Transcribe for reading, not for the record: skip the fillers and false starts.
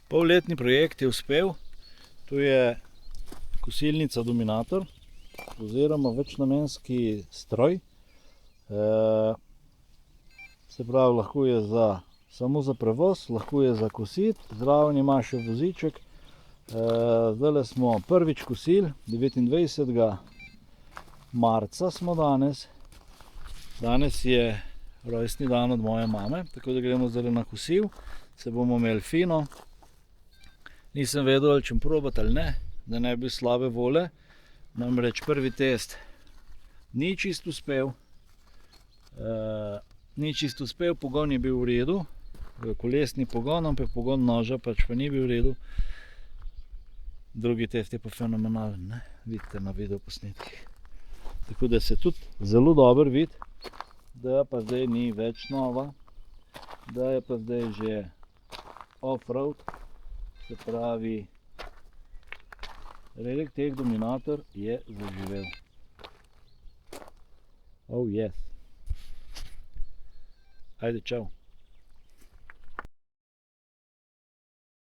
Polletni projekt je uspel. Tu je kosilnica Dominator oziroma večnamenski stroj. Se pravi, lahko je samo za prevoz, lahko je za kositi, zraven ima še voziček. Zdajle smo prvič kosili, 29. marca smo danes. Danes je rojstni dan od moje mame, tako da gremo zdaj na kosil, se bomo imeli fino. Nisem vedel, ali čem probati ali ne, da ne bi slabe volje. Namreč prvi test ni čist uspel. Pogon je bil v redu, kolesni pogon, ampak pogon noža pač pa ni bil v redu. Drugi test je pa fenomenalen, ne? Vidite na videoposnetkih. Tako da se tudi zelo dobro vidi, da pa zdaj ni več nova, da je pa zdaj že off-road, se pravi, Extreme Dominator je zaživel. Oh yes. Ajde, čau.